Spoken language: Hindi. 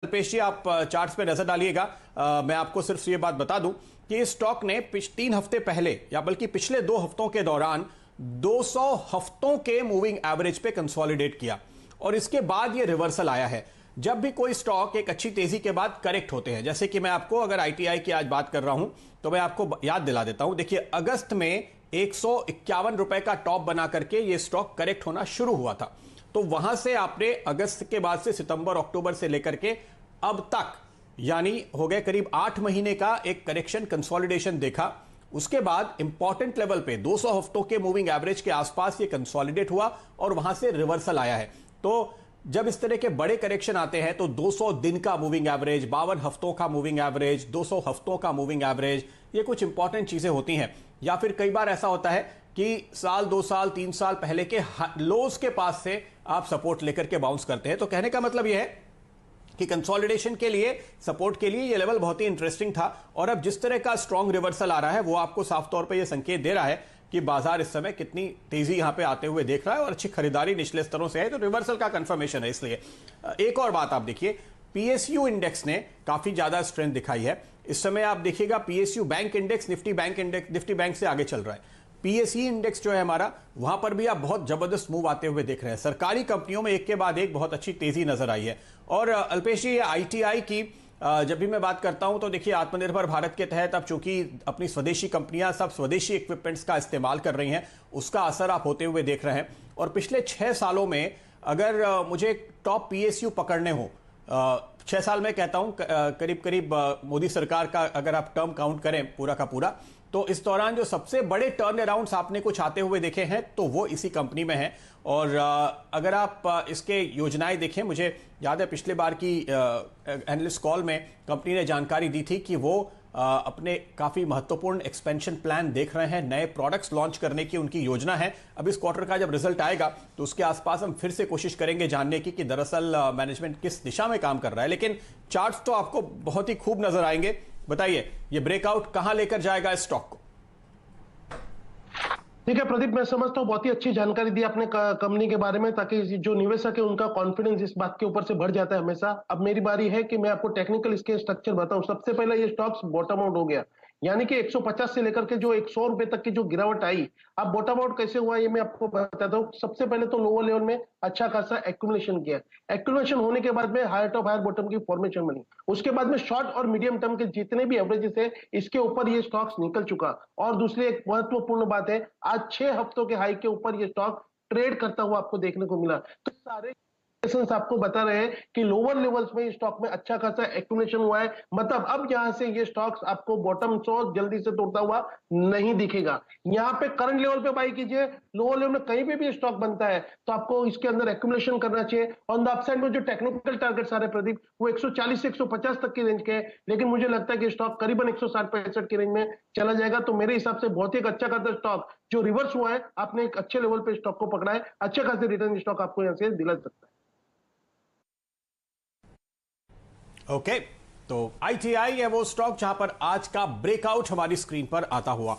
अल्पेश जी, आप चार्ट्स पे नजर डालिएगा। मैं आपको सिर्फ ये बात बता दूं कि इस स्टॉक ने 3 हफ्ते पहले या बल्कि पिछले 2 हफ्तों के दौरान 200 हफ्तों के मूविंग एवरेज पे कंसोलिडेट किया और इसके बाद ये रिवर्सल आया है। जब भी कोई स्टॉक एक अच्छी तेजी के बाद करेक्ट होते हैं, जैसे कि मैं आपको अगर आईटीआई की आज बात कर रहा हूं तो मैं आपको याद दिला देता हूं। देखिए, अगस्त में 151 रुपए का टॉप बना करके ये स्टॉक करेक्ट होना शुरू हुआ था। तो वहां से आपने अगस्त के बाद से सितंबर अक्टूबर से लेकर के अब तक यानी हो गए करीब 8 महीने का एक करेक्शन कंसोलिडेशन देखा। उसके बाद इंपॉर्टेंट लेवल पे 200 हफ्तों के मूविंग एवरेज के आसपास ये कंसोलिडेट हुआ और वहां से रिवर्सल आया है। तो जब इस तरह के बड़े करेक्शन आते हैं तो 200 दिन का मूविंग एवरेज, 52 हफ्तों का मूविंग एवरेज, 200 हफ्तों का मूविंग एवरेज, ये कुछ इंपॉर्टेंट चीजें होती हैं। या फिर कई बार ऐसा होता है कि साल, 2 साल, 3 साल पहले के लोज के पास से आप सपोर्ट लेकर के बाउंस करते हैं। तो कहने का मतलब यह है कि कंसोलिडेशन के लिए, सपोर्ट के लिए ये लेवल बहुत ही इंटरेस्टिंग था और अब जिस तरह का स्ट्रॉन्ग रिवर्सल आ रहा है वो आपको साफ तौर पे ये संकेत दे रहा है कि बाजार इस समय कितनी तेजी यहां पे आते हुए देख रहा है और अच्छी खरीदारी निचले स्तरों से है। तो रिवर्सल का कंफर्मेशन है। इसलिए एक और बात आप देखिए, पीएसयू इंडेक्स ने काफी ज्यादा स्ट्रेंथ दिखाई है इस समय। आप देखिएगा PSU bank index Nifty bank से आगे चल रहा है। पीएसई इंडेक्स जो है हमारा, वहां पर भी आप बहुत जबरदस्त मूव आते हुए देख रहे हैं। सरकारी कंपनियों में एक के बाद एक बहुत अच्छी तेजी नजर आई है। और अल्पेश जी, आईटीआई की जब भी मैं बात करता हूं तो देखिए, आत्मनिर्भर भारत के तहत अब चूंकि अपनी स्वदेशी कंपनियां सब स्वदेशी इक्विपमेंट्स का इस्तेमाल कर रही हैं, उसका असर आप होते हुए देख रहे हैं। और पिछले 6 सालों में अगर मुझे टॉप पीएसयू पकड़ने हो, 6 साल में कहता हूं, करीब करीब मोदी सरकार का अगर आप टर्म काउंट करें पूरा का पूरा, तो इस दौरान जो सबसे बड़े टर्न अराउंड्स आपने कुछ आते हुए देखे हैं तो वो इसी कंपनी में है। और अगर आप इसके योजनाएं देखें, मुझे याद है पिछले बार की एनालिस्ट कॉल में कंपनी ने जानकारी दी थी कि वो अपने काफी महत्वपूर्ण एक्सपेंशन प्लान देख रहे हैं, नए प्रोडक्ट्स लॉन्च करने की उनकी योजना है। अब इस क्वार्टर का जब रिजल्ट आएगा तो उसके आसपास हम फिर से कोशिश करेंगे जानने की कि दरअसल मैनेजमेंट किस दिशा में काम कर रहा है। लेकिन चार्ट्स तो आपको बहुत ही खूब नजर आएंगे। बताइए, ये ब्रेकआउट कहां लेकर जाएगा इस स्टॉक को? ठीक है प्रदीप, मैं समझता हूँ बहुत ही अच्छी जानकारी दी आपने कंपनी के बारे में, ताकि जो निवेशक है उनका कॉन्फिडेंस इस बात के ऊपर से बढ़ जाता है हमेशा। अब मेरी बारी है कि मैं आपको टेक्निकल इसके स्ट्रक्चर बताऊं। सबसे पहले ये स्टॉक्स बॉटम आउट हो गया, यानी कि 150 से लेकर के जो 100 रुपए तक की जो गिरावट आई। अब बॉटम आउट कैसे हुआ ये मैं आपको बताता हूँ। सबसे पहले तो लोअर लेवल में अच्छा खासा एक्यूमुलेशन किया। एक्यूमुलेशन होने के बाद में हायर टॉप हायर बॉटम की फॉर्मेशन बनी। उसके बाद में शॉर्ट और मीडियम टर्म के जितने भी एवरेजेस है, इसके ऊपर ये स्टॉक्स निकल चुका। और दूसरी एक महत्वपूर्ण बात है, आज 6 हफ्तों के हाई के ऊपर ये स्टॉक ट्रेड करता हुआ आपको देखने को मिला। तो सारे आपको बता रहे हैं कि लोअर लेवल्स में स्टॉक में अच्छा खासा एक्यूमुलेशन हुआ है। मतलब अब यहां से ये स्टॉक्स आपको बॉटम सो जल्दी से तोड़ता हुआ नहीं दिखेगा। यहां पे करंट लेवल पे बाई कीजिए। लोअर लेवल में कहीं पे भी स्टॉक बनता है तो आपको इसके अंदर एक्यूमुलेशन करना चाहिए। ऑन द अपसाइड में जो टेक्निकल टारगेट्स आ रहे प्रदीप, वो 140 से 150 तक की रेंज के है, लेकिन मुझे लगता है कि स्टॉक करीबन 160-65 की रेंज में चला जाएगा। तो मेरे हिसाब से बहुत ही एक अच्छा खासा स्टॉक जो रिवर्स हुआ है, आपने एक अच्छे लेवल पे स्टॉक को पकड़ा है। अच्छे खासे रिटर्न स्टॉक आपको यहां से दिला सकता है। ओके, तो आईटीआई है वो स्टॉक जहां पर आज का ब्रेकआउट हमारी स्क्रीन पर आता हुआ